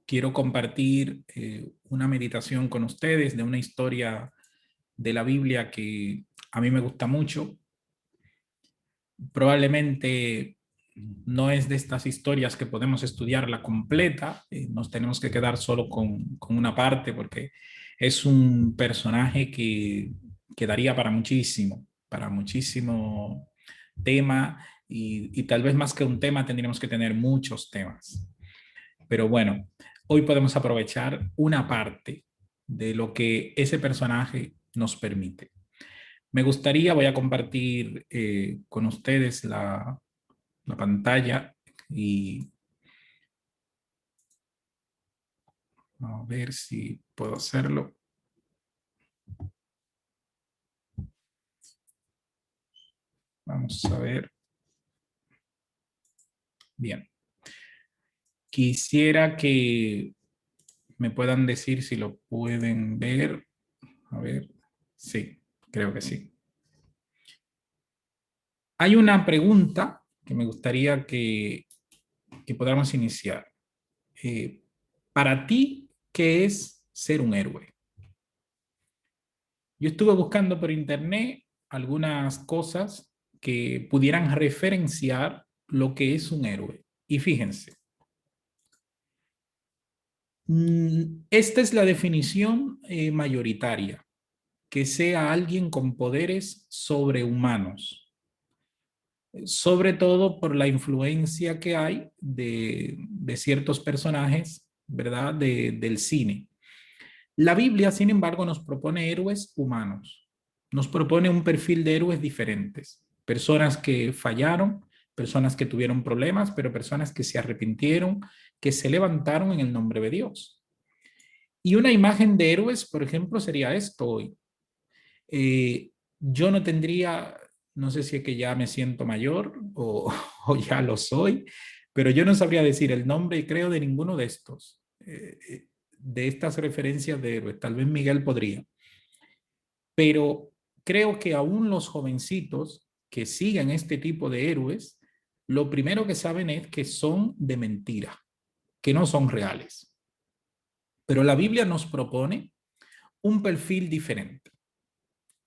quiero compartir una meditación con ustedes de una historia de la Biblia que a mí me gusta mucho. Probablemente no es de estas historias que podemos estudiarla completa, nos tenemos que quedar solo con una parte porque es un personaje que quedaría para muchísimo tema y tal vez más que un tema tendríamos que tener muchos temas. Pero bueno, hoy podemos aprovechar una parte de lo que ese personaje nos permite. Me gustaría, voy a compartir con ustedes la pantalla y a ver si puedo hacerlo. Vamos a ver. Bien. Quisiera que me puedan decir si lo pueden ver. A ver. Sí, creo que sí. Hay una pregunta que me gustaría que podamos iniciar. Para ti, ¿qué es ser un héroe? Yo estuve buscando por internet algunas cosas que pudieran referenciar lo que es un héroe. Y fíjense, esta es la definición mayoritaria, que sea alguien con poderes sobrehumanos, sobre todo por la influencia que hay de ciertos personajes, ¿verdad? Del cine. La Biblia, sin embargo, nos propone héroes humanos, nos propone un perfil de héroes diferentes, personas que fallaron, personas que tuvieron problemas, pero personas que se arrepintieron, que se levantaron en el nombre de Dios. Y una imagen de héroes, por ejemplo, sería esto hoy. Yo no tendría, no sé si es que ya me siento mayor o ya lo soy, pero yo no sabría decir el nombre, creo, de ninguno de estos. De estas referencias de héroes. Tal vez Miguel podría. Pero creo que aún los jovencitos que sigan este tipo de héroes, lo primero que saben es que son de mentira, que no son reales. Pero la Biblia nos propone un perfil diferente.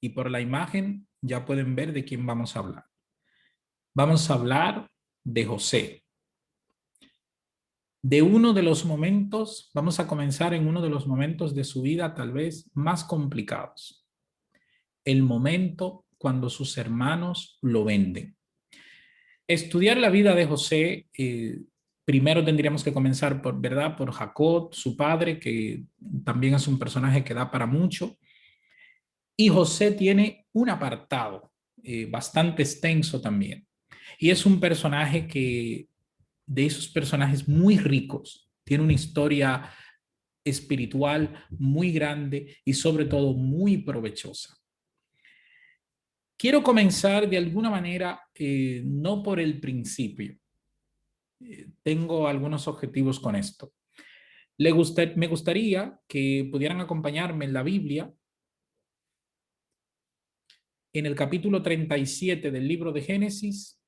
Y por la imagen ya pueden ver de quién vamos a hablar. Vamos a hablar de José. De uno de los momentos, vamos a comenzar en uno de los momentos de su vida tal vez más complicados. El momento cuando sus hermanos lo venden. Estudiar la vida de José, primero tendríamos que comenzar por, ¿verdad? Por Jacob, su padre, que también es un personaje que da para mucho. Y José tiene un apartado bastante extenso también. Y es un personaje que, de esos personajes muy ricos, tiene una historia espiritual muy grande y sobre todo muy provechosa. Quiero comenzar de alguna manera, no por el principio. Tengo algunos objetivos con esto. Me gustaría que pudieran acompañarme en la Biblia, en el capítulo 37 del libro de Génesis,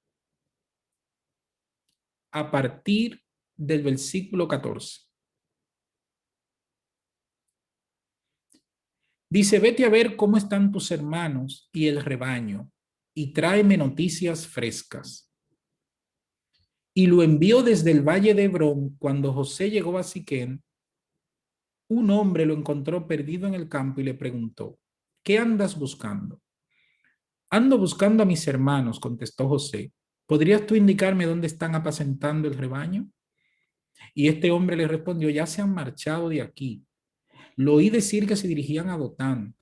a partir del versículo 14. Dice, vete a ver cómo están tus hermanos y el rebaño, y tráeme noticias frescas. Y lo envió desde el valle de Hebrón. Cuando José llegó a Siquem, un hombre lo encontró perdido en el campo y le preguntó, ¿qué andas buscando? Ando buscando a mis hermanos, contestó José. ¿Podrías tú indicarme dónde están apacentando el rebaño? Y este hombre le respondió, ya se han marchado de aquí. Lo oí decir que se dirigían a Dotán.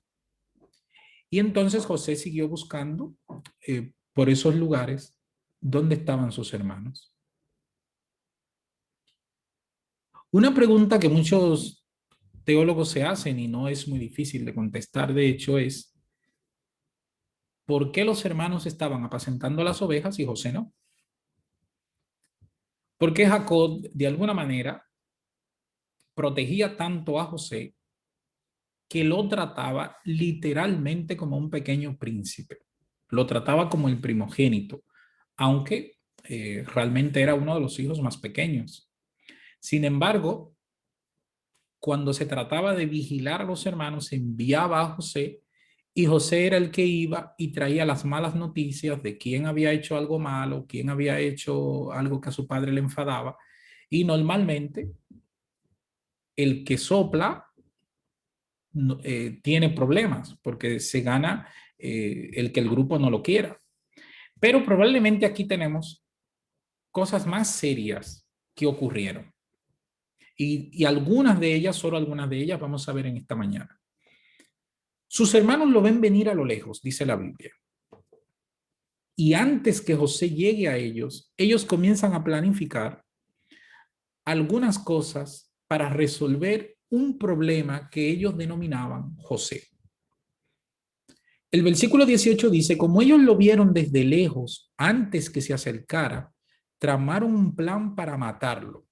Y entonces José siguió buscando por esos lugares donde estaban sus hermanos. Una pregunta que muchos teólogos se hacen y no es muy difícil de contestar, de hecho, es ¿por qué los hermanos estaban apacentando las ovejas y José no? ¿Por qué Jacob, de alguna manera, protegía tanto a José que lo trataba literalmente como un pequeño príncipe? Lo trataba como el primogénito, aunque realmente era uno de los hijos más pequeños. Sin embargo, cuando se trataba de vigilar a los hermanos, enviaba a José y José era el que iba y traía las malas noticias de quién había hecho algo malo, quién había hecho algo que a su padre le enfadaba. Y normalmente el que sopla tiene problemas porque se gana el que el grupo no lo quiera. Pero probablemente aquí tenemos cosas más serias que ocurrieron. Y algunas de ellas, solo algunas de ellas, vamos a ver en esta mañana. Sus hermanos lo ven venir a lo lejos, dice la Biblia. Y antes que José llegue a ellos, ellos comienzan a planificar algunas cosas para resolver un problema que ellos denominaban José. El versículo 18 dice, como ellos lo vieron desde lejos, antes que se acercara, tramaron un plan para matarlo.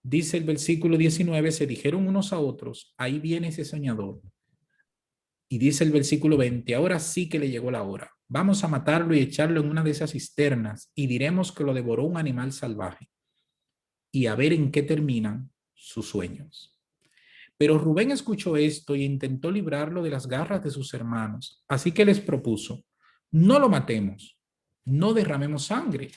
Dice el versículo 19, se dijeron unos a otros, ahí viene ese soñador. Y dice el versículo 20, ahora sí que le llegó la hora. Vamos a matarlo y echarlo en una de esas cisternas y diremos que lo devoró un animal salvaje. Y a ver en qué terminan sus sueños. Pero Rubén escuchó esto y intentó librarlo de las garras de sus hermanos. Así que les propuso, no lo matemos, no derramemos sangre.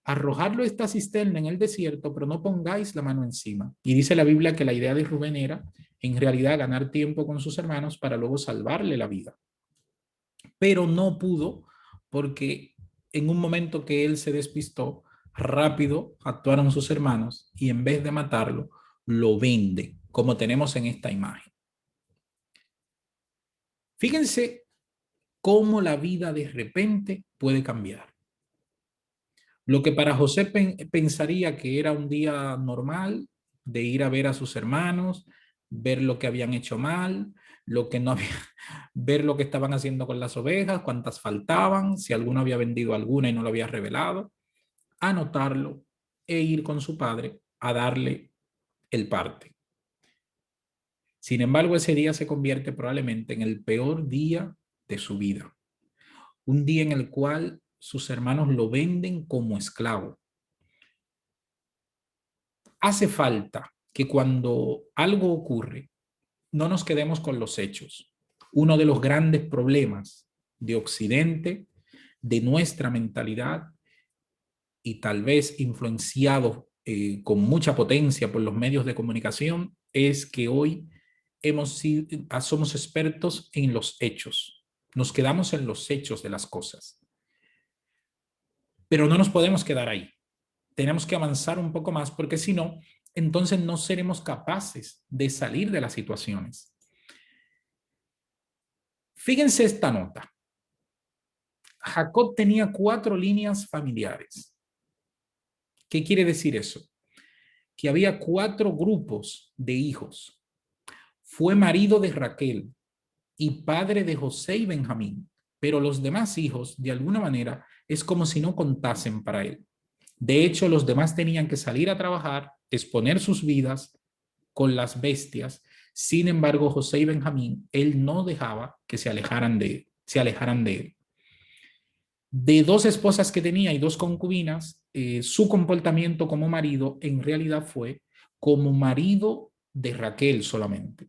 Arrojarlo a esta cisterna en el desierto, pero no pongáis la mano encima. Y dice la Biblia que la idea de Rubén era, en realidad, ganar tiempo con sus hermanos para luego salvarle la vida. Pero no pudo porque en un momento que él se despistó, rápido actuaron sus hermanos y en vez de matarlo, lo venden, como tenemos en esta imagen. Fíjense cómo la vida de repente puede cambiar. Lo que para José pensaría que era un día normal de ir a ver a sus hermanos, ver lo que habían hecho mal, lo que no había, ver lo que estaban haciendo con las ovejas, cuántas faltaban, si alguno había vendido alguna y no lo había revelado, anotarlo e ir con su padre a darle el parte. Sin embargo, ese día se convierte probablemente en el peor día de su vida. Un día en el cual sus hermanos lo venden como esclavo. Hace falta que cuando algo ocurre, no nos quedemos con los hechos. Uno de los grandes problemas de Occidente, de nuestra mentalidad, y tal vez influenciado con mucha potencia por los medios de comunicación, es que hoy somos expertos en los hechos. Nos quedamos en los hechos de las cosas. Pero no nos podemos quedar ahí. Tenemos que avanzar un poco más porque si no, entonces no seremos capaces de salir de las situaciones. Fíjense esta nota. Jacob tenía 4 líneas familiares. ¿Qué quiere decir eso? Que había 4 grupos de hijos. Fue marido de Raquel y padre de José y Benjamín, pero los demás hijos, de alguna manera, es como si no contasen para él. De hecho, los demás tenían que salir a trabajar, exponer sus vidas con las bestias. Sin embargo, José y Benjamín, él no dejaba que se alejaran de él. De 2 esposas que tenía y 2 concubinas, su comportamiento como marido en realidad fue como marido de Raquel solamente.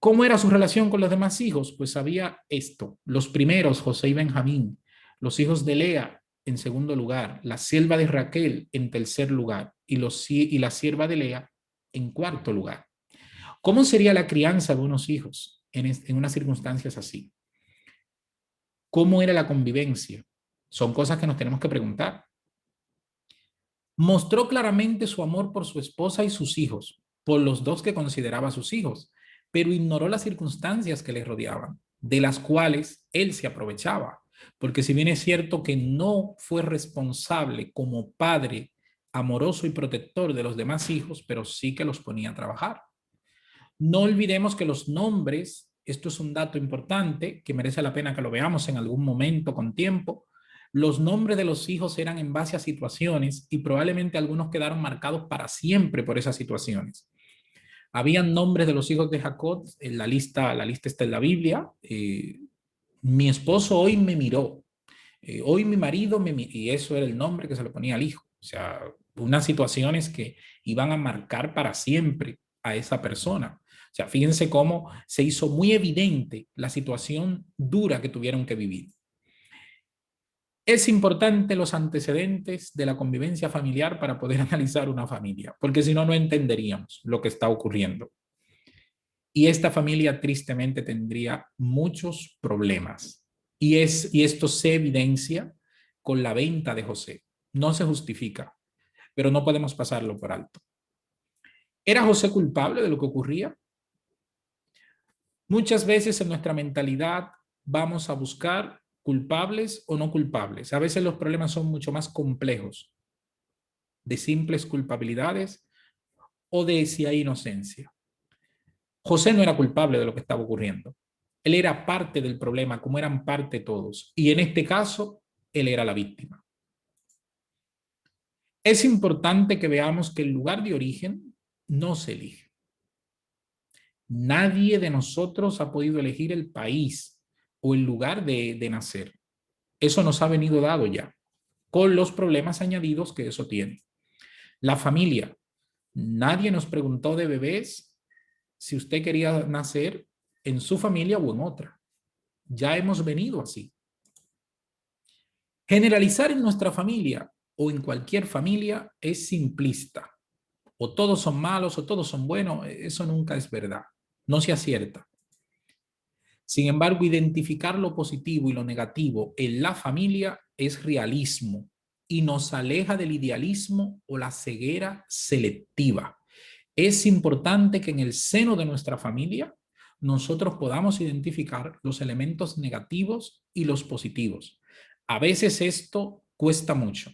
¿Cómo era su relación con los demás hijos? Pues había esto. Los primeros, José y Benjamín, los hijos de Lea en segundo lugar, la sierva de Raquel en tercer lugar y la sierva de Lea en cuarto lugar. ¿Cómo sería la crianza de unos hijos en unas circunstancias así? ¿Cómo era la convivencia? Son cosas que nos tenemos que preguntar. Mostró claramente su amor por su esposa y sus hijos, por los 2 que consideraba sus hijos, pero ignoró las circunstancias que le rodeaban, de las cuales él se aprovechaba. Porque si bien es cierto que no fue responsable como padre amoroso y protector de los demás hijos, pero sí que los ponía a trabajar. No olvidemos que los nombres, esto es un dato importante que merece la pena que lo veamos en algún momento con tiempo. Los nombres de los hijos eran en base a situaciones y probablemente algunos quedaron marcados para siempre por esas situaciones. Habían nombres de los hijos de Jacob, en la lista está en la Biblia. Mi esposo hoy me miró, hoy mi marido me miró, y eso era el nombre que se le ponía al hijo. sea, unas situaciones que iban a marcar para siempre a esa persona. O sea, fíjense cómo se hizo muy evidente la situación dura que tuvieron que vivir. Es importante los antecedentes de la convivencia familiar para poder analizar una familia, porque si no, no entenderíamos lo que está ocurriendo. Y esta familia tristemente tendría muchos problemas. Y esto se evidencia con la venta de José. No se justifica, pero no podemos pasarlo por alto. ¿Era José culpable de lo que ocurría? Muchas veces en nuestra mentalidad vamos a buscar culpables o no culpables. A veces los problemas son mucho más complejos, de simples culpabilidades o de si hay inocencia. José no era culpable de lo que estaba ocurriendo. Él era parte del problema, como eran parte todos. Y en este caso, él era la víctima. Es importante que veamos que el lugar de origen no se elige. Nadie de nosotros ha podido elegir el país o el lugar de nacer. Eso nos ha venido dado ya, con los problemas añadidos que eso tiene. La familia. Nadie nos preguntó de bebés si usted quería nacer en su familia o en otra. Ya hemos venido así. Generalizar en nuestra familia o en cualquier familia es simplista. O todos son malos o todos son buenos. Eso nunca es verdad. No se acierta. Sin embargo, identificar lo positivo y lo negativo en la familia es realismo y nos aleja del idealismo o la ceguera selectiva. Es importante que en el seno de nuestra familia nosotros podamos identificar los elementos negativos y los positivos. A veces esto cuesta mucho,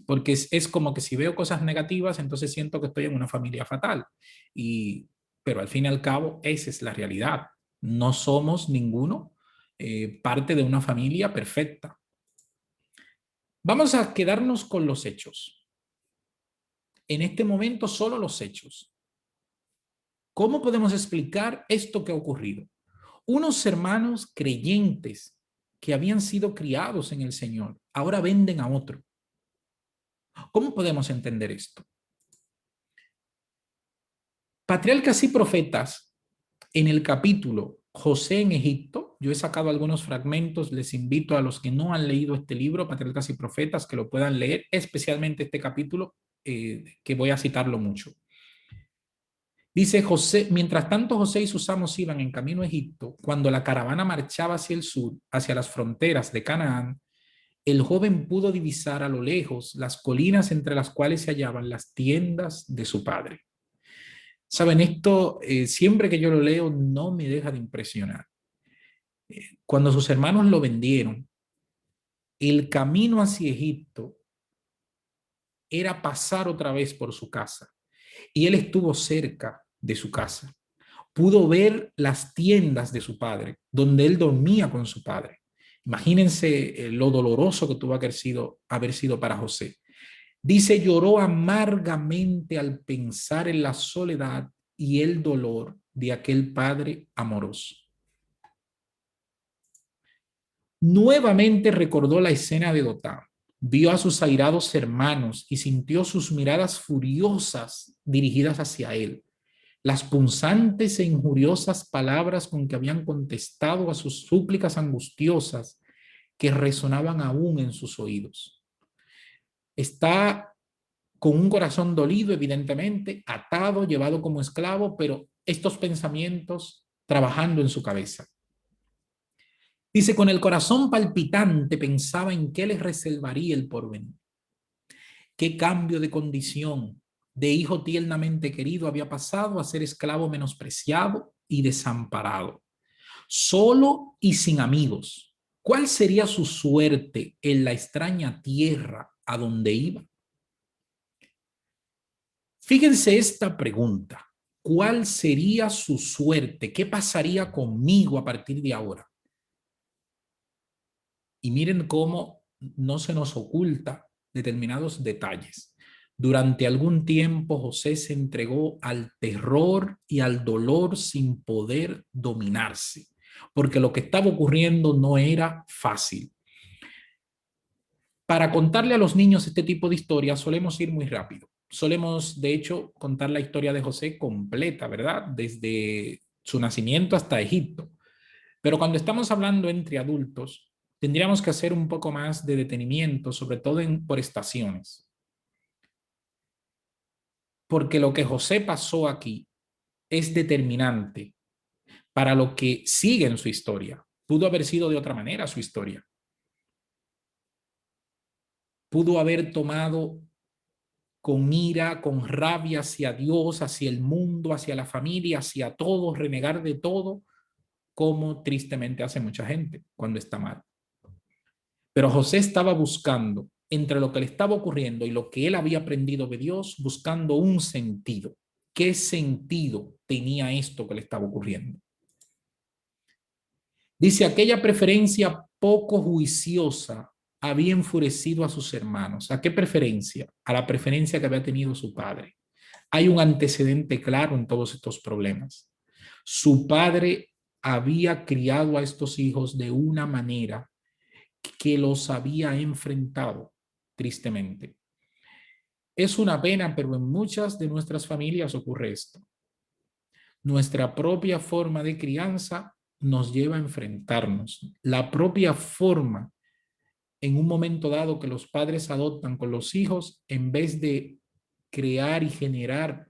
porque es como que si veo cosas negativas, entonces siento que estoy en una familia fatal. Pero al fin y al cabo, esa es la realidad. No somos ninguno parte de una familia perfecta. Vamos a quedarnos con los hechos. En este momento, solo los hechos. ¿Cómo podemos explicar esto que ha ocurrido? Unos hermanos creyentes que habían sido criados en el Señor, ahora venden a otro. ¿Cómo podemos entender esto? Patriarcas y Profetas, en el capítulo José en Egipto, yo he sacado algunos fragmentos, les invito a los que no han leído este libro, Patriarcas y Profetas, que lo puedan leer, especialmente este capítulo, que voy a citarlo mucho. Dice José, mientras tanto José y sus amos iban en camino a Egipto, cuando la caravana marchaba hacia el sur, hacia las fronteras de Canaán, el joven pudo divisar a lo lejos las colinas entre las cuales se hallaban las tiendas de su padre. Saben, esto siempre que yo lo leo no me deja de impresionar. Cuando sus hermanos lo vendieron, el camino hacia Egipto era pasar otra vez por su casa y él estuvo cerca de su casa. Pudo ver las tiendas de su padre, donde él dormía con su padre. Imagínense lo doloroso que tuvo haber sido para José. Dice, lloró amargamente al pensar en la soledad y el dolor de aquel padre amoroso. Nuevamente recordó la escena de Dotán. Vio a sus airados hermanos y sintió sus miradas furiosas dirigidas hacia él. Las punzantes e injuriosas palabras con que habían contestado a sus súplicas angustiosas que resonaban aún en sus oídos. Está con un corazón dolido, evidentemente, atado, llevado como esclavo, pero estos pensamientos trabajando en su cabeza. Dice, con el corazón palpitante pensaba en qué les reservaría el porvenir. Qué cambio de condición de hijo tiernamente querido había pasado a ser esclavo menospreciado y desamparado, solo y sin amigos. ¿Cuál sería su suerte en la extraña tierra a donde iba? Fíjense esta pregunta. ¿Cuál sería su suerte? ¿Qué pasaría conmigo a partir de ahora? Y miren cómo no se nos oculta determinados detalles. Durante algún tiempo José se entregó al terror y al dolor sin poder dominarse, porque lo que estaba ocurriendo no era fácil. Para contarle a los niños este tipo de historias solemos ir muy rápido. Solemos, de hecho, contar la historia de José completa, ¿verdad? Desde su nacimiento hasta Egipto. Pero cuando estamos hablando entre adultos, tendríamos que hacer un poco más de detenimiento, sobre todo por estaciones. Porque lo que José pasó aquí es determinante para lo que sigue en su historia. Pudo haber sido de otra manera su historia. Pudo haber tomado con ira, con rabia hacia Dios, hacia el mundo, hacia la familia, hacia todo, renegar de todo, como tristemente hace mucha gente cuando está mal. Pero José estaba buscando, entre lo que le estaba ocurriendo y lo que él había aprendido de Dios, buscando un sentido. ¿Qué sentido tenía esto que le estaba ocurriendo? Dice, aquella preferencia poco juiciosa había enfurecido a sus hermanos. ¿A qué preferencia? A la preferencia que había tenido su padre. Hay un antecedente claro en todos estos problemas. Su padre había criado a estos hijos de una manera que los había enfrentado, tristemente. Es una pena, pero en muchas de nuestras familias ocurre esto. Nuestra propia forma de crianza nos lleva a enfrentarnos. La propia forma, en un momento dado, que los padres adoptan con los hijos, en vez de crear y generar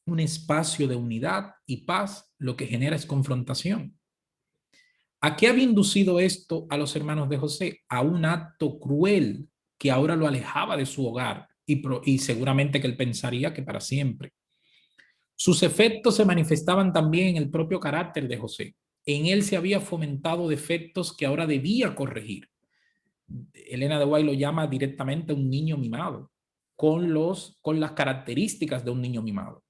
un espacio de unidad y paz, lo que genera es confrontación. ¿A qué había inducido esto a los hermanos de José? A un acto cruel que ahora lo alejaba de su hogar y seguramente que él pensaría que para siempre. Sus efectos se manifestaban también en el propio carácter de José. En él se había fomentado defectos que ahora debía corregir. Elena de White lo llama directamente un niño mimado, con las características de un niño mimado,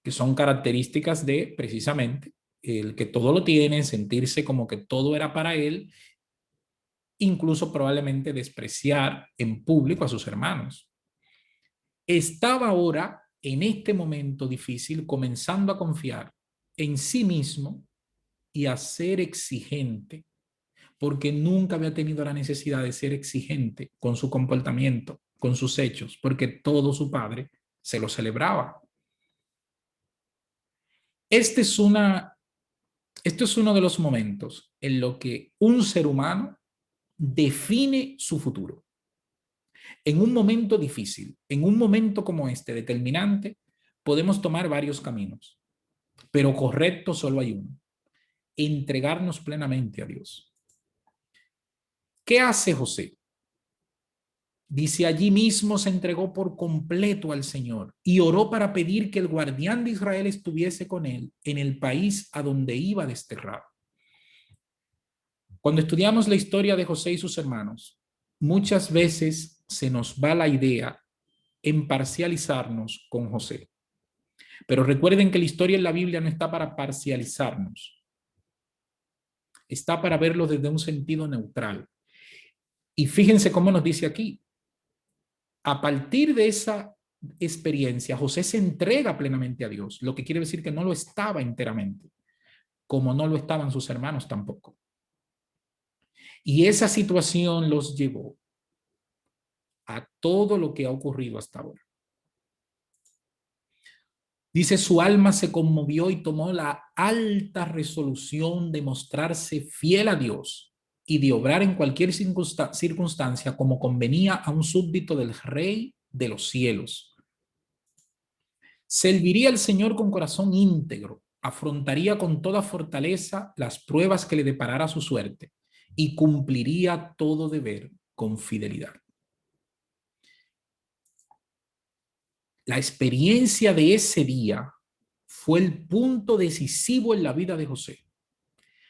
que son características de precisamente el que todo lo tiene, sentirse como que todo era para él, incluso probablemente despreciar en público a sus hermanos. Estaba ahora, en este momento difícil, comenzando a confiar en sí mismo y a ser exigente, porque nunca había tenido la necesidad de ser exigente con su comportamiento, con sus hechos, porque todo su padre se lo celebraba. Este es esto es uno de los momentos en lo que un ser humano define su futuro. En un momento difícil, en un momento como este, determinante, podemos tomar varios caminos, pero correcto solo hay uno: entregarnos plenamente a Dios. ¿Qué hace José? Dice, allí mismo se entregó por completo al Señor y oró para pedir que el guardián de Israel estuviese con él en el país a donde iba desterrado. Cuando estudiamos la historia de José y sus hermanos, muchas veces se nos va la idea en parcializarnos con José. Pero recuerden que la historia en la Biblia no está para parcializarnos, está para verlo desde un sentido neutral. Y fíjense cómo nos dice aquí, a partir de esa experiencia, José se entrega plenamente a Dios, lo que quiere decir que no lo estaba enteramente, como no lo estaban sus hermanos tampoco. Y esa situación los llevó a todo lo que ha ocurrido hasta ahora. Dice, su alma se conmovió y tomó la alta resolución de mostrarse fiel a Dios y de obrar en cualquier circunstancia como convenía a un súbdito del Rey de los cielos. Serviría al Señor con corazón íntegro, afrontaría con toda fortaleza las pruebas que le deparara su suerte y cumpliría todo deber con fidelidad. La experiencia de ese día fue el punto decisivo en la vida de José.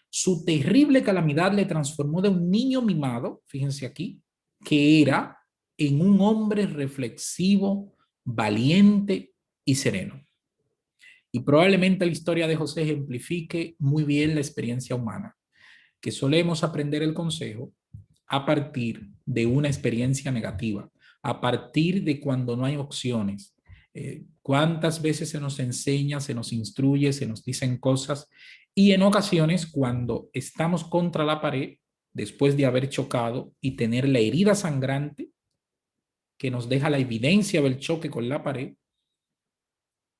Su terrible calamidad le transformó de un niño mimado, fíjense aquí, que era, en un hombre reflexivo, valiente y sereno. Y probablemente la historia de José ejemplifique muy bien la experiencia humana, que solemos aprender el consejo a partir de una experiencia negativa, a partir de cuando no hay opciones. ¿Cuántas veces se nos enseña, se nos instruye, se nos dicen cosas? Y en ocasiones, cuando estamos contra la pared, después de haber chocado y tener la herida sangrante que nos deja la evidencia del choque con la pared,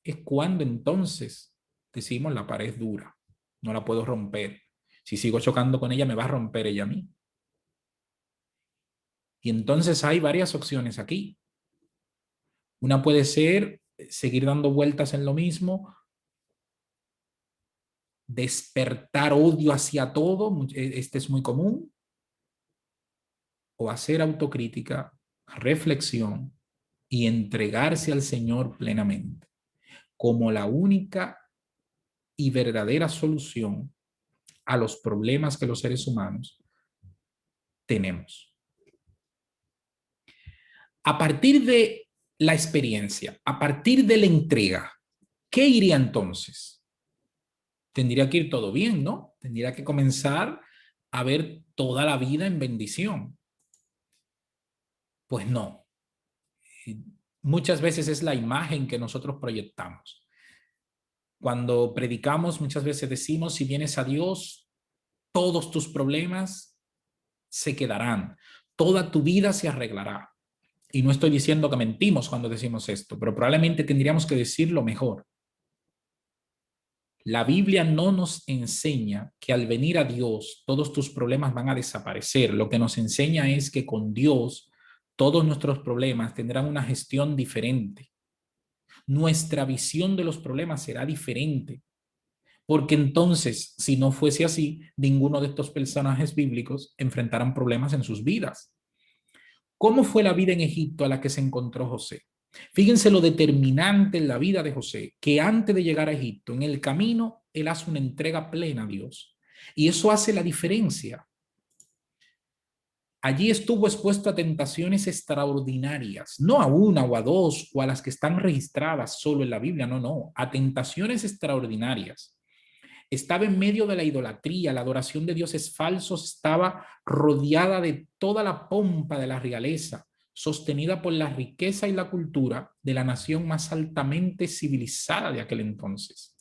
es cuando entonces decimos la pared es dura, no la puedo romper. Si sigo chocando con ella, me va a romper ella a mí. Y entonces hay varias opciones aquí. Una puede ser seguir dando vueltas en lo mismo, despertar odio hacia todo, este es muy común, o hacer autocrítica, reflexión y entregarse al Señor plenamente como la única y verdadera solución a los problemas que los seres humanos tenemos. A partir de la experiencia, a partir de la entrega, ¿qué iría entonces? Tendría que ir todo bien, ¿no? Tendría que comenzar a ver toda la vida en bendición. Pues no. Muchas veces es la imagen que nosotros proyectamos. Cuando predicamos, muchas veces decimos, si vienes a Dios, todos tus problemas se quedarán, toda tu vida se arreglará. Y no estoy diciendo que mentimos cuando decimos esto, pero probablemente tendríamos que decirlo mejor. La Biblia no nos enseña que al venir a Dios todos tus problemas van a desaparecer. Lo que nos enseña es que con Dios todos nuestros problemas tendrán una gestión diferente. Nuestra visión de los problemas será diferente. Porque entonces, si no fuese así, ninguno de estos personajes bíblicos enfrentarán problemas en sus vidas. ¿Cómo fue la vida en Egipto a la que se encontró José? Fíjense lo determinante en la vida de José, que antes de llegar a Egipto, en el camino, él hace una entrega plena a Dios. Y eso hace la diferencia. Allí estuvo expuesto a tentaciones extraordinarias, no a una o a dos o a las que están registradas solo en la Biblia, no, a tentaciones extraordinarias. Estaba en medio de la idolatría, la adoración de dioses falsos, estaba rodeada de toda la pompa de la realeza, sostenida por la riqueza y la cultura de la nación más altamente civilizada de aquel entonces.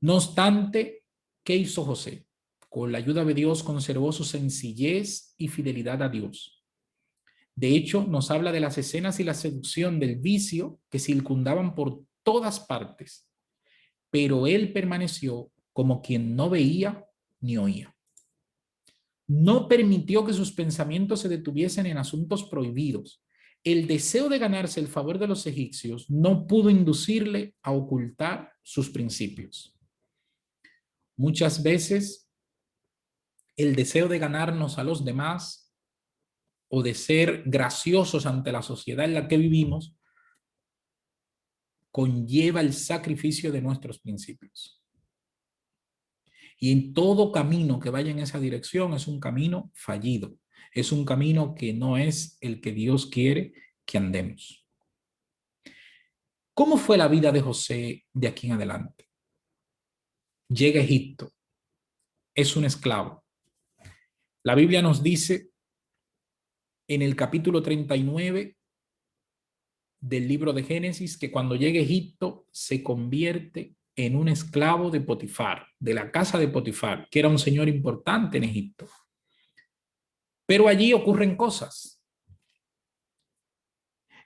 No obstante, ¿qué hizo José? Con la ayuda de Dios conservó su sencillez y fidelidad a Dios. De hecho, nos habla de las escenas y la seducción del vicio que circundaban por todas partes, pero él permaneció como quien no veía ni oía. No permitió que sus pensamientos se detuviesen en asuntos prohibidos. El deseo de ganarse el favor de los egipcios no pudo inducirle a ocultar sus principios. Muchas veces el deseo de ganarnos a los demás o de ser graciosos ante la sociedad en la que vivimos conlleva el sacrificio de nuestros principios. Y en todo camino que vaya en esa dirección es un camino fallido. Es un camino que no es el que Dios quiere que andemos. ¿Cómo fue la vida de José de aquí en adelante? Llega a Egipto. Es un esclavo. La Biblia nos dice en el capítulo 39 del libro de Génesis que cuando llega a Egipto se convierte en un esclavo de Potifar, de la casa de Potifar, que era un señor importante en Egipto. Pero allí ocurren cosas.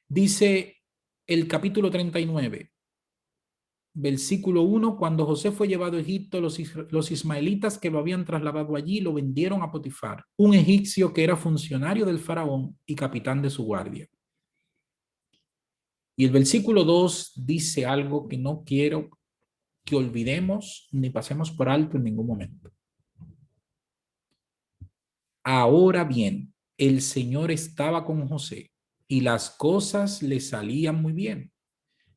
Dice el capítulo 39, versículo 1, cuando José fue llevado a Egipto, los ismaelitas que lo habían trasladado allí lo vendieron a Potifar, un egipcio que era funcionario del faraón y capitán de su guardia. Y el versículo 2 dice algo que no quiero que olvidemos ni pasemos por alto en ningún momento. Ahora bien, el Señor estaba con José y las cosas le salían muy bien.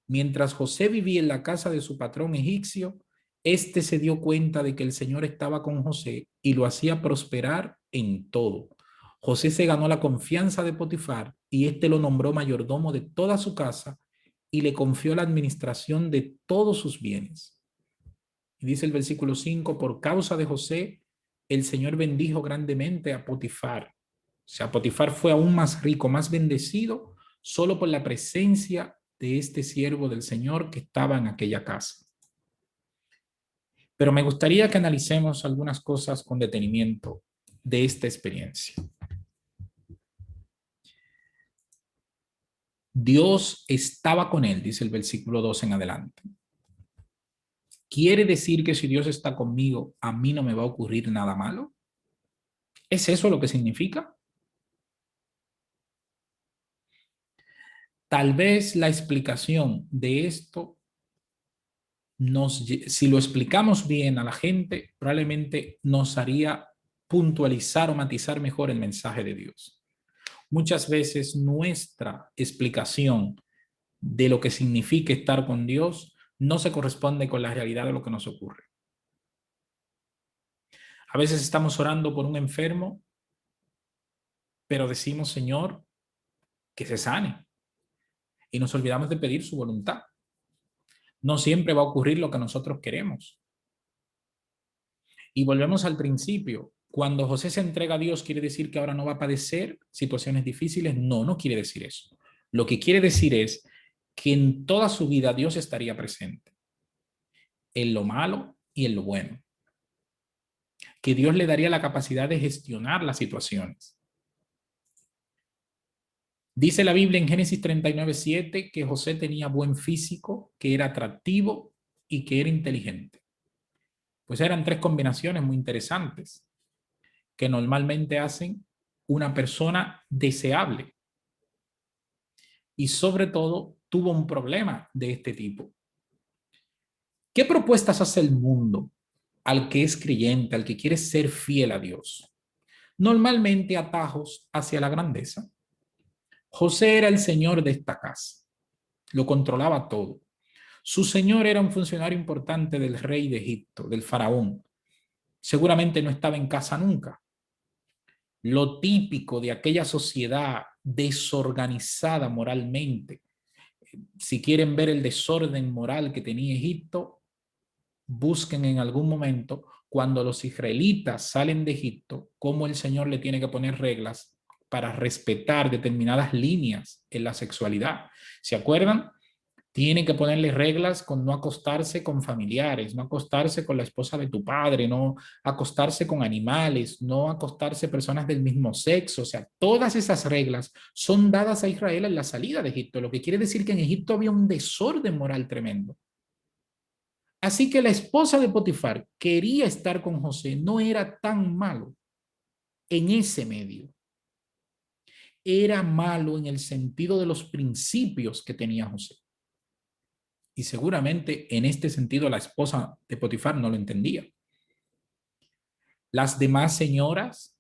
Mientras José vivía en la casa de su patrón egipcio, éste se dio cuenta de que el Señor estaba con José y lo hacía prosperar en todo. José se ganó la confianza de Potifar y éste lo nombró mayordomo de toda su casa y le confió la administración de todos sus bienes. Y dice el versículo 5, por causa de José, el Señor bendijo grandemente a Potifar. O sea, Potifar fue aún más rico, más bendecido, solo por la presencia de este siervo del Señor que estaba en aquella casa. Pero me gustaría que analicemos algunas cosas con detenimiento de esta experiencia. Dios estaba con él, dice el versículo 2 en adelante. ¿Quiere decir que si Dios está conmigo, a mí no me va a ocurrir nada malo? ¿Es eso lo que significa? Tal vez la explicación de esto, si lo explicamos bien a la gente, probablemente nos haría puntualizar o matizar mejor el mensaje de Dios. Muchas veces nuestra explicación de lo que significa estar con Dios no se corresponde con la realidad de lo que nos ocurre. A veces estamos orando por un enfermo, pero decimos, Señor, que se sane. Y nos olvidamos de pedir su voluntad. No siempre va a ocurrir lo que nosotros queremos. Y volvemos al principio. Cuando José se entrega a Dios, ¿quiere decir que ahora no va a padecer situaciones difíciles? No, no quiere decir eso. Lo que quiere decir es que en toda su vida Dios estaría presente, en lo malo y en lo bueno. Que Dios le daría la capacidad de gestionar las situaciones. Dice la Biblia en Génesis 39:7 que José tenía buen físico, que era atractivo y que era inteligente. Pues eran tres combinaciones muy interesantes que normalmente hacen una persona deseable. Y sobre todo, tuvo un problema de este tipo. ¿Qué propuestas hace el mundo al que es creyente, al que quiere ser fiel a Dios? Normalmente atajos hacia la grandeza. José era el señor de esta casa, lo controlaba todo. Su señor era un funcionario importante del rey de Egipto, del faraón. Seguramente no estaba en casa nunca. Lo típico de aquella sociedad desorganizada moralmente. Si quieren ver el desorden moral que tenía Egipto, busquen en algún momento cuando los israelitas salen de Egipto, cómo el Señor le tiene que poner reglas para respetar determinadas líneas en la sexualidad. ¿Se acuerdan? Tiene que ponerle reglas con no acostarse con familiares, no acostarse con la esposa de tu padre, no acostarse con animales, no acostarse personas del mismo sexo. O sea, todas esas reglas son dadas a Israel en la salida de Egipto, lo que quiere decir que en Egipto había un desorden moral tremendo. Así que la esposa de Potifar quería estar con José, no era tan malo en ese medio. Era malo en el sentido de los principios que tenía José. Y seguramente en este sentido la esposa de Potifar no lo entendía. Las demás señoras,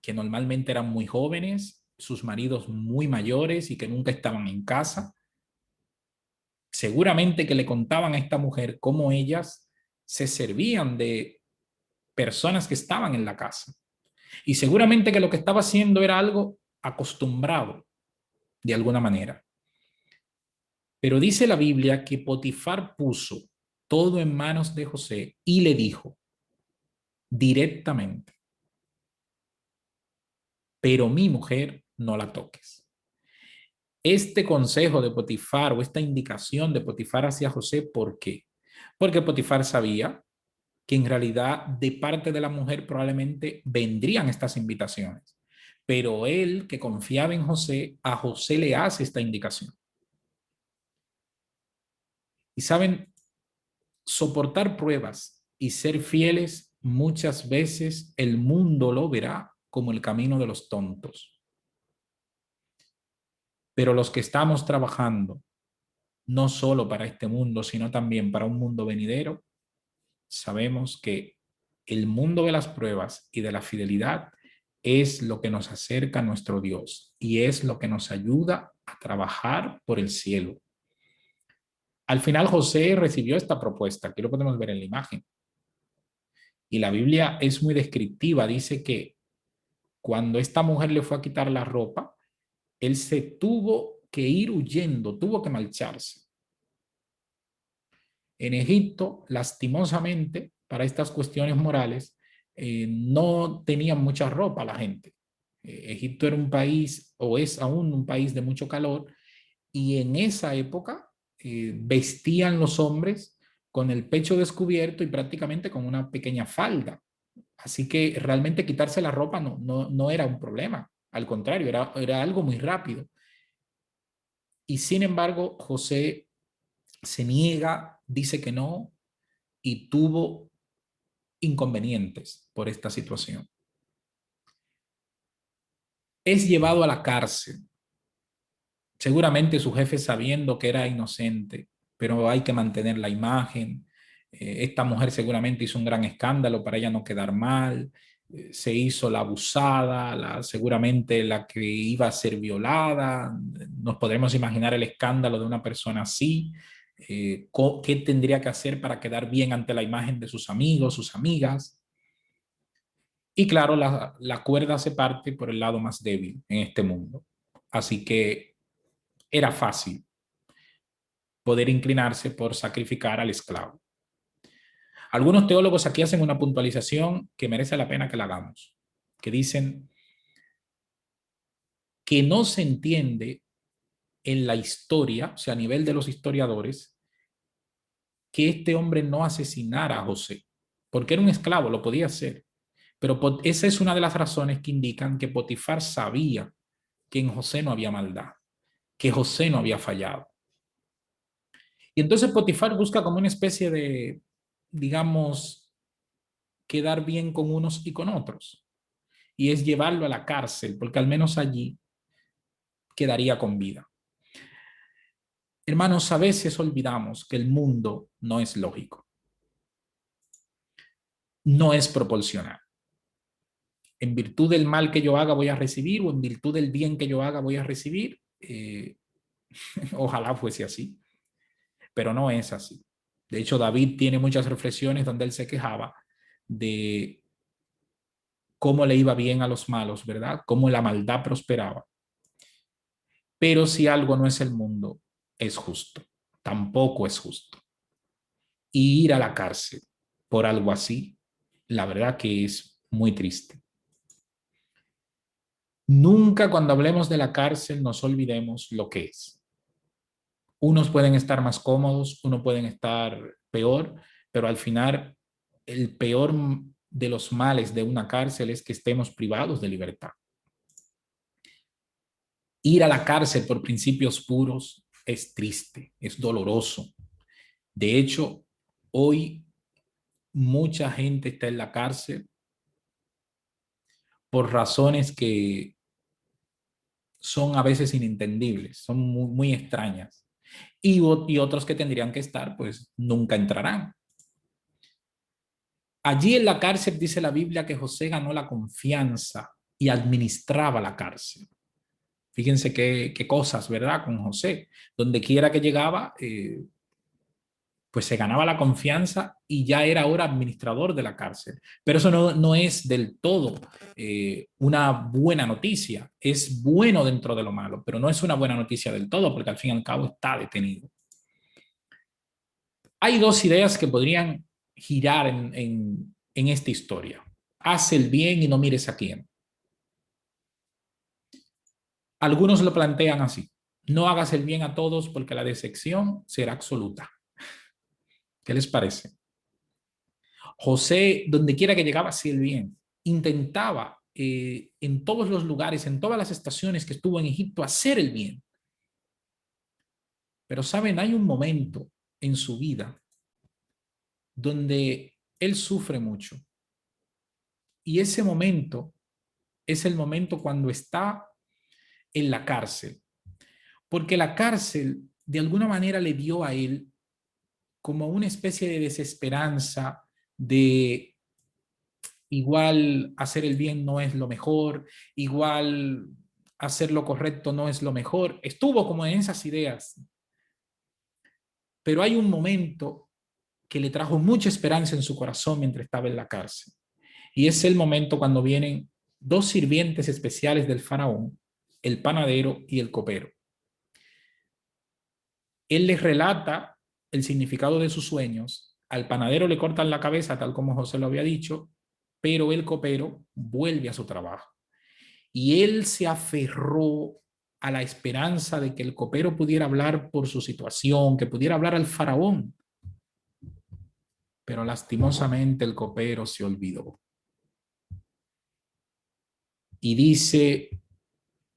que normalmente eran muy jóvenes, sus maridos muy mayores y que nunca estaban en casa, seguramente que le contaban a esta mujer cómo ellas se servían de personas que estaban en la casa. Y seguramente que lo que estaba haciendo era algo acostumbrado de alguna manera. Pero dice la Biblia que Potifar puso todo en manos de José y le dijo directamente, pero mi mujer no la toques. Este consejo de Potifar o esta indicación de Potifar hacia José, ¿por qué? Porque Potifar sabía que en realidad de parte de la mujer probablemente vendrían estas invitaciones. Pero él, que confiaba en José, a José le hace esta indicación. Y saben, soportar pruebas y ser fieles, muchas veces el mundo lo verá como el camino de los tontos. Pero los que estamos trabajando, no solo para este mundo, sino también para un mundo venidero, sabemos que el mundo de las pruebas y de la fidelidad es lo que nos acerca a nuestro Dios y es lo que nos ayuda a trabajar por el cielo. Al final José recibió esta propuesta, aquí lo podemos ver en la imagen. Y la Biblia es muy descriptiva, dice que cuando esta mujer le fue a quitar la ropa, él se tuvo que ir huyendo, tuvo que marcharse. En Egipto, lastimosamente, para estas cuestiones morales, no tenían mucha ropa la gente. Egipto era un país, o es aún un país de mucho calor, y en esa época vestían los hombres con el pecho descubierto y prácticamente con una pequeña falda. Así que realmente quitarse la ropa no era un problema. Al contrario, era algo muy rápido. Y sin embargo, José se niega, dice que no y tuvo inconvenientes por esta situación. Es llevado a la cárcel, seguramente su jefe sabiendo que era inocente, pero hay que mantener la imagen. Esta mujer seguramente hizo un gran escándalo para ella no quedar mal. Se hizo la abusada, seguramente la que iba a ser violada. Nos podremos imaginar el escándalo de una persona así. ¿Qué tendría que hacer para quedar bien ante la imagen de sus amigos, sus amigas? Y claro, la cuerda se parte por el lado más débil en este mundo. Así que era fácil poder inclinarse por sacrificar al esclavo. Algunos teólogos aquí hacen una puntualización que merece la pena que la hagamos, que dicen que no se entiende en la historia, o sea, a nivel de los historiadores, que este hombre no asesinara a José, porque era un esclavo, lo podía hacer. Pero esa es una de las razones que indican que Potifar sabía que en José no había maldad, que José no había fallado. Y entonces Potifar busca como una especie de, digamos, quedar bien con unos y con otros. Y es llevarlo a la cárcel, porque al menos allí quedaría con vida. Hermanos, a veces olvidamos que el mundo no es lógico, no es proporcional. En virtud del mal que yo haga voy a recibir o en virtud del bien que yo haga voy a recibir. Ojalá fuese así, pero no es así. De hecho, David tiene muchas reflexiones donde él se quejaba de cómo le iba bien a los malos, ¿verdad? Cómo la maldad prosperaba. Pero si algo no es el mundo, es justo. Tampoco es justo. Y ir a la cárcel por algo así, la verdad que es muy triste. Nunca cuando hablemos de la cárcel nos olvidemos lo que es. Unos pueden estar más cómodos, unos pueden estar peor, pero al final el peor de los males de una cárcel es que estemos privados de libertad. Ir a la cárcel por principios puros es triste, es doloroso. De hecho, hoy mucha gente está en la cárcel por razones que son a veces inentendibles, son muy extrañas. Y otros que tendrían que estar, pues nunca entrarán. Allí en la cárcel dice la Biblia que José ganó la confianza y administraba la cárcel. Fíjense qué cosas, ¿verdad? Con José. Donde quiera que llegaba, pues se ganaba la confianza y ya era ahora administrador de la cárcel. Pero eso no es del todo una buena noticia. Es bueno dentro de lo malo, pero no es una buena noticia del todo porque al fin y al cabo está detenido. Hay dos ideas que podrían girar en esta historia. Haz el bien y no mires a quién. Algunos lo plantean así. No hagas el bien a todos porque la decepción será absoluta. ¿Qué les parece? José, donde quiera que llegaba, hacía el bien. Intentaba en todos los lugares, en todas las estaciones que estuvo en Egipto, hacer el bien. Pero saben, hay un momento en su vida donde él sufre mucho. Y ese momento es el momento cuando está en la cárcel. Porque la cárcel de alguna manera le dio a él como una especie de desesperanza, de igual hacer el bien no es lo mejor, igual hacer lo correcto no es lo mejor. Estuvo como en esas ideas. Pero hay un momento que le trajo mucha esperanza en su corazón mientras estaba en la cárcel. Y es el momento cuando vienen dos sirvientes especiales del faraón, el panadero y el copero. Él les relata el significado de sus sueños. Al panadero le cortan la cabeza, tal como José lo había dicho, pero el copero vuelve a su trabajo. Y él se aferró a la esperanza de que el copero pudiera hablar por su situación, que pudiera hablar al faraón. Pero lastimosamente el copero se olvidó. Y dice,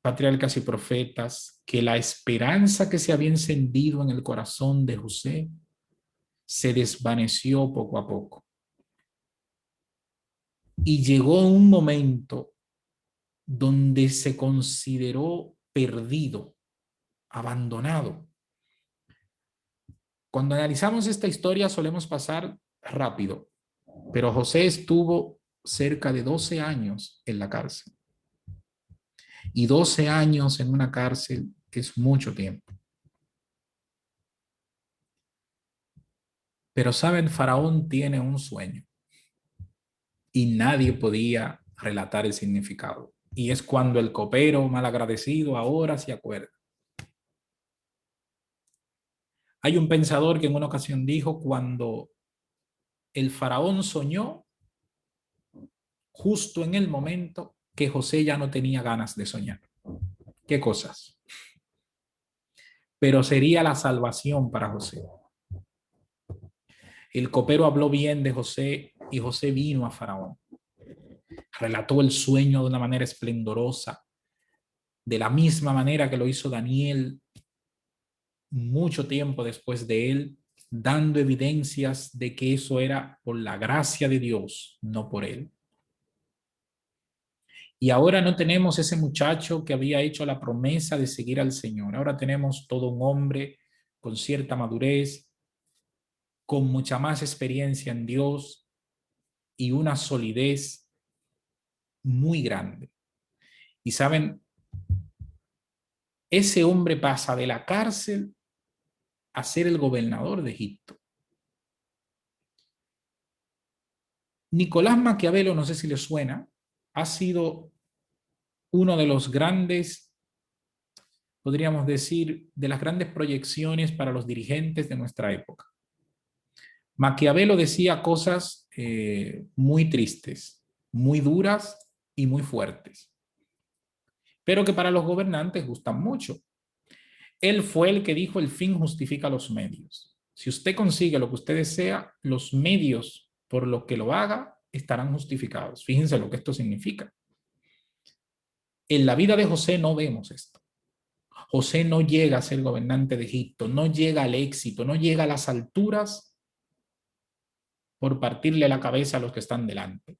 patriarcas y profetas, que la esperanza que se había encendido en el corazón de José se desvaneció poco a poco. Y llegó un momento donde se consideró perdido, abandonado. Cuando analizamos esta historia solemos pasar rápido, pero José estuvo cerca de 12 años en la cárcel. Y 12 años en una cárcel es mucho tiempo. Pero saben, Faraón tiene un sueño y nadie podía relatar el significado. Y es cuando el copero malagradecido ahora se acuerda. Hay un pensador que en una ocasión dijo, cuando el faraón soñó, justo en el momento que José ya no tenía ganas de soñar. ¿Qué cosas? Pero sería la salvación para José. El copero habló bien de José y José vino a Faraón. Relató el sueño de una manera esplendorosa, de la misma manera que lo hizo Daniel mucho tiempo después de él, dando evidencias de que eso era por la gracia de Dios, no por él. Y ahora no tenemos ese muchacho que había hecho la promesa de seguir al Señor. Ahora tenemos todo un hombre con cierta madurez, con mucha más experiencia en Dios y una solidez muy grande. Y saben, ese hombre pasa de la cárcel a ser el gobernador de Egipto. Nicolás Maquiavelo, no sé si le suena, ha sido uno de los grandes, podríamos decir, de las grandes proyecciones para los dirigentes de nuestra época. Maquiavelo decía cosas muy tristes, muy duras y muy fuertes, pero que para los gobernantes gustan mucho. Él fue el que dijo: el fin justifica los medios. Si usted consigue lo que usted desea, los medios por los que lo haga estarán justificados. Fíjense lo que esto significa. En la vida de José no vemos esto. José no llega a ser gobernante de Egipto, no llega al éxito, no llega a las alturas por partirle la cabeza a los que están delante.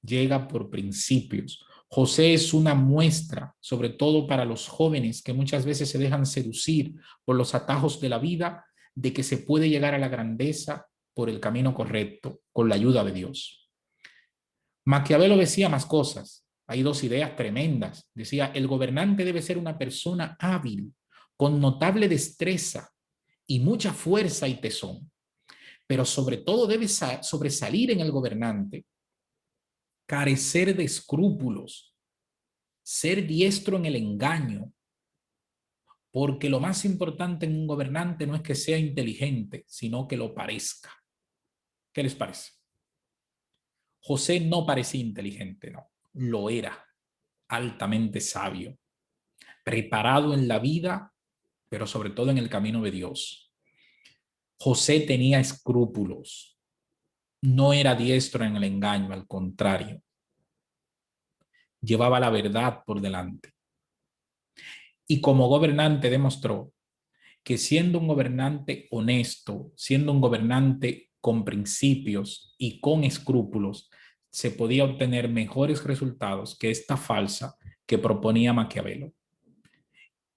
Llega por principios. José es una muestra, sobre todo para los jóvenes que muchas veces se dejan seducir por los atajos de la vida, de que se puede llegar a la grandeza por el camino correcto, con la ayuda de Dios. Maquiavelo decía más cosas. Hay dos ideas tremendas. Decía: el gobernante debe ser una persona hábil, con notable destreza y mucha fuerza y tesón. Pero sobre todo debe sobresalir en el gobernante carecer de escrúpulos, ser diestro en el engaño, porque lo más importante en un gobernante no es que sea inteligente, sino que lo parezca. ¿Qué les parece? José no parecía inteligente, no, lo era, altamente sabio, preparado en la vida, pero sobre todo en el camino de Dios. José tenía escrúpulos, no era diestro en el engaño, al contrario, llevaba la verdad por delante. Y como gobernante demostró que, siendo un gobernante honesto, siendo un gobernante con principios y con escrúpulos, se podía obtener mejores resultados que esta falsa que proponía Maquiavelo,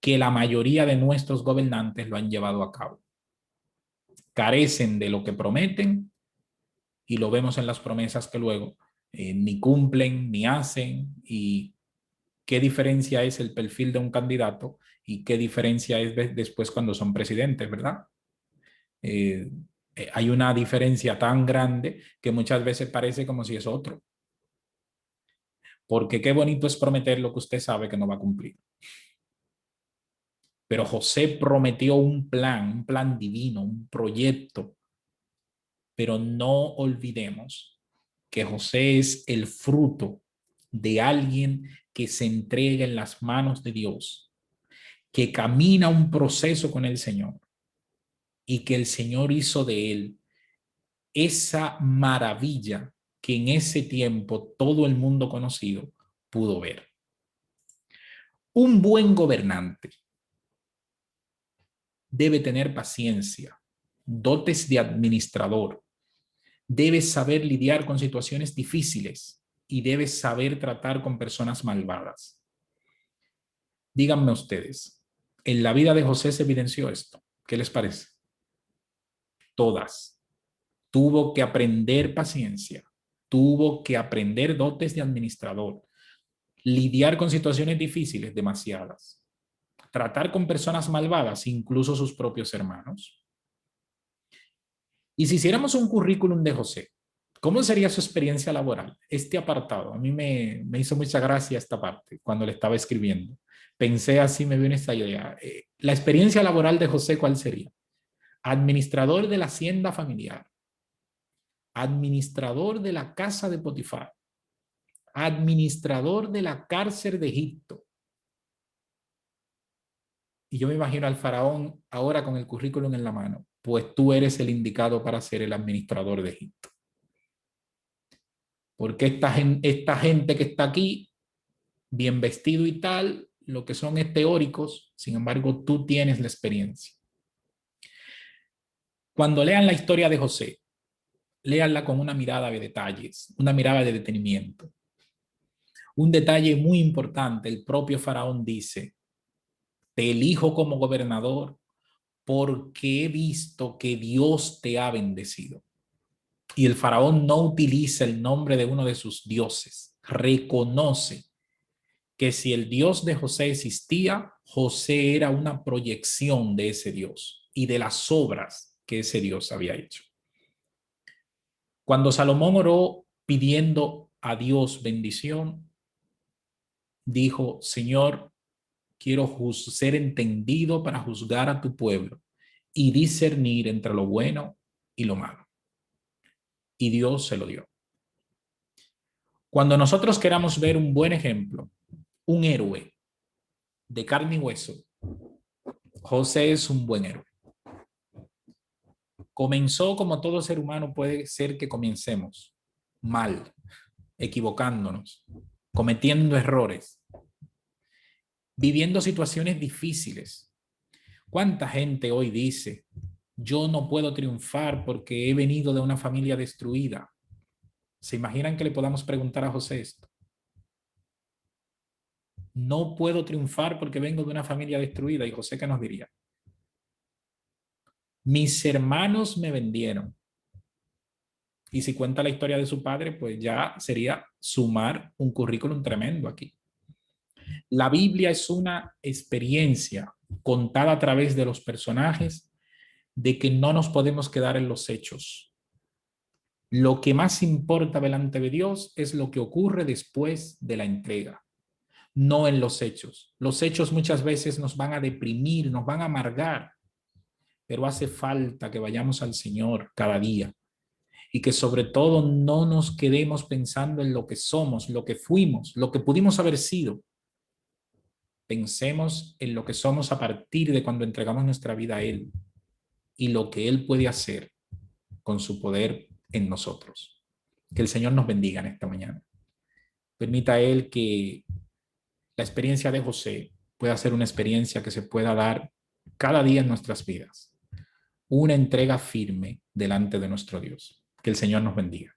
que la mayoría de nuestros gobernantes lo han llevado a cabo. Carecen de lo que prometen y lo vemos en las promesas que luego ni cumplen ni hacen. Y qué diferencia es el perfil de un candidato y qué diferencia es después cuando son presidentes, ¿verdad? Hay una diferencia tan grande que muchas veces parece como si es otro. Porque qué bonito es prometer lo que usted sabe que no va a cumplir. Pero José prometió un plan divino, un proyecto. Pero no olvidemos que José es el fruto de alguien que se entrega en las manos de Dios, que camina un proceso con el Señor y que el Señor hizo de él esa maravilla que en ese tiempo todo el mundo conocido pudo ver. Un buen gobernante debe tener paciencia, dotes de administrador, debe saber lidiar con situaciones difíciles y debe saber tratar con personas malvadas. Díganme ustedes, ¿en la vida de José se evidenció esto? ¿Qué les parece? Todas. Tuvo que aprender paciencia, tuvo que aprender dotes de administrador, lidiar con situaciones difíciles, demasiadas, tratar con personas malvadas, incluso sus propios hermanos. Y si hiciéramos un currículum de José, ¿cómo sería su experiencia laboral? Este apartado, a mí me hizo mucha gracia esta parte cuando le estaba escribiendo. Pensé así, me vino esta idea. La experiencia laboral de José, ¿cuál sería? Administrador de la hacienda familiar, administrador de la casa de Potifar, administrador de la cárcel de Egipto. Y yo me imagino al faraón ahora con el currículum en la mano, pues tú eres el indicado para ser el administrador de Egipto. Porque esta gente que está aquí, bien vestido y tal, lo que son es teóricos, sin embargo, tú tienes la experiencia. Cuando lean la historia de José, léanla con una mirada de detalles, una mirada de detenimiento. Un detalle muy importante, el propio faraón dice, te elijo como gobernador porque he visto que Dios te ha bendecido. Y el faraón no utiliza el nombre de uno de sus dioses, reconoce que si el Dios de José existía, José era una proyección de ese Dios y de las obras que ese Dios había hecho. Cuando Salomón oró pidiendo a Dios bendición, dijo, Señor, quiero ser entendido para juzgar a tu pueblo y discernir entre lo bueno y lo malo. Y Dios se lo dio. Cuando nosotros queramos ver un buen ejemplo, un héroe de carne y hueso, José es un buen héroe. Comenzó como todo ser humano puede ser que comencemos mal, equivocándonos, cometiendo errores, viviendo situaciones difíciles. ¿Cuánta gente hoy dice, yo no puedo triunfar porque he venido de una familia destruida? ¿Se imaginan que le podamos preguntar a José esto? No puedo triunfar porque vengo de una familia destruida. ¿Y José qué nos diría? Mis hermanos me vendieron. Y si cuenta la historia de su padre, pues ya sería sumar un currículum tremendo aquí. La Biblia es una experiencia contada a través de los personajes de que no nos podemos quedar en los hechos. Lo que más importa delante de Dios es lo que ocurre después de la entrega, no en los hechos. Los hechos muchas veces nos van a deprimir, nos van a amargar, pero hace falta que vayamos al Señor cada día y que sobre todo no nos quedemos pensando en lo que somos, lo que fuimos, lo que pudimos haber sido. Pensemos en lo que somos a partir de cuando entregamos nuestra vida a Él y lo que Él puede hacer con su poder en nosotros. Que el Señor nos bendiga en esta mañana. Permita a Él que la experiencia de José pueda ser una experiencia que se pueda dar cada día en nuestras vidas. Una entrega firme delante de nuestro Dios. Que el Señor nos bendiga.